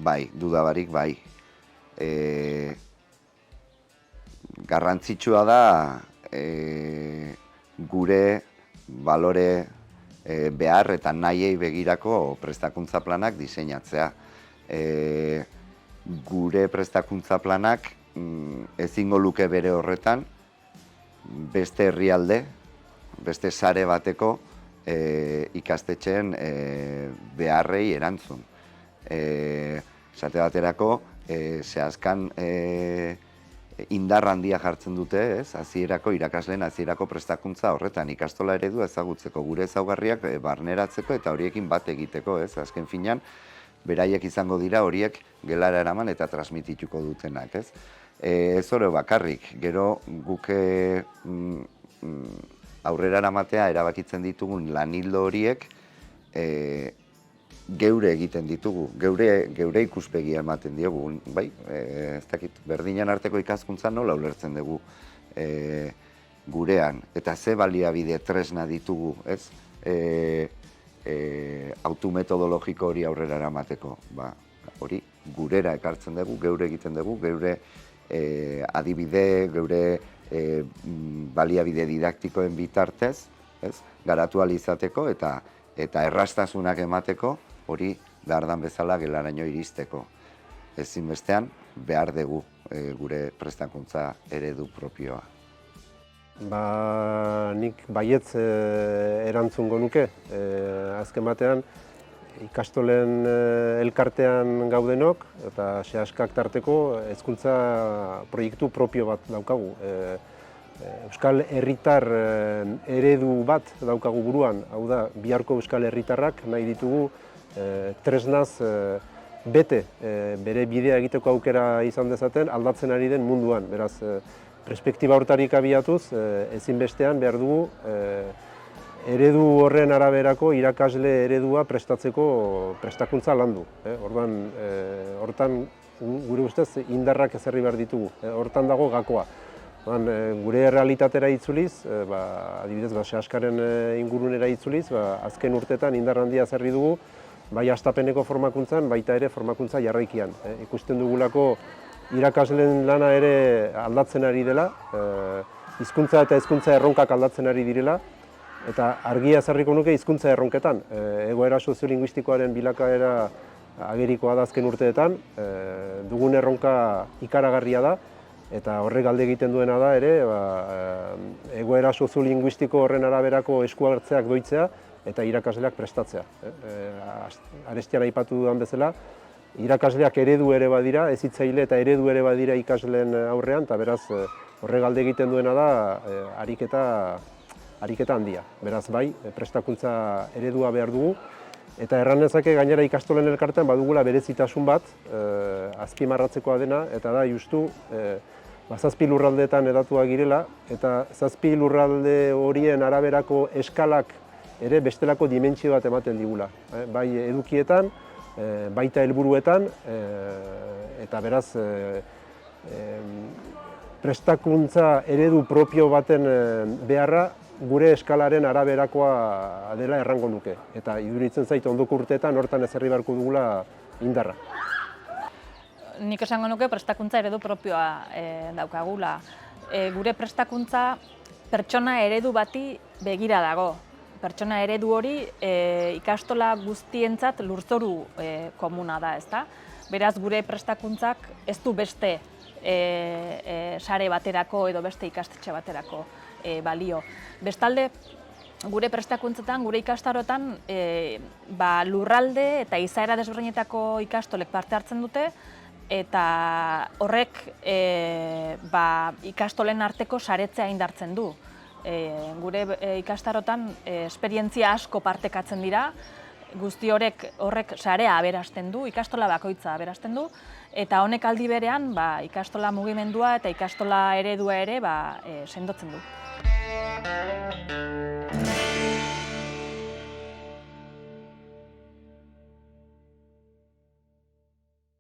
bai, dudabarik bai. Garrantzitsua da gure balore behar eta nahiei begirako prestakuntza planak diseinatzea. Gure prestakuntza planak ezingo luke bere horretan beste herrialde, beste sare bateko ikastetxeen beharrei erantzun. Esate baterako, zehazkan indar handia jartzen dute, irakasleen hasierako prestakuntza horretan, ikastola eredua ezagutzeko, gure ezaugarriak barneratzeko eta horiekin bat egiteko, azken finean, beraiek izango dira horiek gelara eraman eta transmitituko dutenak, ez hori bakarrik, gero guk aurrera eramatea erabakitzen ditugun lanildo horiek geure egiten ditugu, geure ikuspegia ematen diogu, bai, ez dakit, berdinen arteko ikaskuntzan nola ulertzen dugu gurean, eta ze baliabide tresna ditugu, ez, autu metodologiko hori aurrera eramateko, hori gurera ekartzen dugu, geure egiten dugu, geure adibide, geure baliabide didaktikoen bitartez, garatu ahal izateko eta errastasunak emateko, hori behar dan bezala gelaraino iristeko. Ezinbestean behar dugu gure prestakuntza eredu propioa. Nik baietz erantzungo nuke. Azken batean, ikastolen elkartean gaudenok eta sehaskak tarteko hezkuntza proiektu propio bat daukagu. Euskal herritar eredu bat daukagu buruan, hau da, biharko euskal herritarrak nahi ditugu tresnaz bete bere bidea egiteko aukera izan dezaten aldatzen ari den munduan. Beraz, perspektiba hortarik abiatuz, ezinbestean behar dugu eredu horren araberako irakasle eredua prestatzeko prestakuntza landu. Hortan, gure ustez, indarrak ezarri behar ditugu, hortan dago gakoa. Gure realitatera itzuliz, adibidez, sehaskaren ingurunera itzuliz, azken urtetan indar handia ezarri dugu, bai hastapeneko formakuntzan, baita ere formakuntza jarraikian. Ikusten dugulako irakasleen lana ere aldatzen ari dela, hizkuntza eta hezkuntza erronkak aldatzen ari direla, eta argia ezarriko nuke hizkuntza erronketan. Egoera soziolinguistikoaren bilakaera agerikoa da azken urteetan, dugun erronka ikaragarria da, eta horrek alde egiten duena da ere, egoera soziolinguistiko horren araberako esku hartzeak doitzea eta irakasleak prestatzea. Arestian aipatu dudan bezala, irakasleak eredu ere badira, hezitzaile eta eredu ere badira ikasleen aurrean, eta beraz horrek alde egiten duena da ariketa handia. Beraz bai, prestakuntza eredua behar dugu, eta erran nezake gainera ikastolen elkartean badugula berezitasun bat, azpimarratzekoa dena, eta da justu zazpi lurraldeetan hedatuak girela, eta zazpi lurralde horien araberako eskalak ere bestelako dimentsio bat ematen digula. Bai edukietan, baita helburuetan, eta beraz prestakuntza eredu propio baten beharra gure eskalaren araberakoa dela errango nuke. Eta iduritzen zait ondoko urteetan hortan ezarri beharko dugula indarra. Nik esango nuke prestakuntza eredu propioa daukagula. Gure prestakuntza pertsona eredu bati begira dago. Pertsona eredu hori ikastola guztientzat lurzoru komuna da, ezta? Beraz, gure prestakuntzak ez du beste sare baterako edo beste ikastetxe baterako balio. Bestalde, gure prestakuntzetan, gure ikastarotan lurralde eta izaera desberdinetako ikastolek parte hartzen dute, eta horrek ikastolen arteko saretzea indartzen du. Gure ikastarotan esperientzia asko partekatzen dira, guzti horrek sarea aberasten du, ikastola bakoitza aberasten du, eta honek aldi berean ikastola mugimendua eta ikastola eredua ere sendotzen du.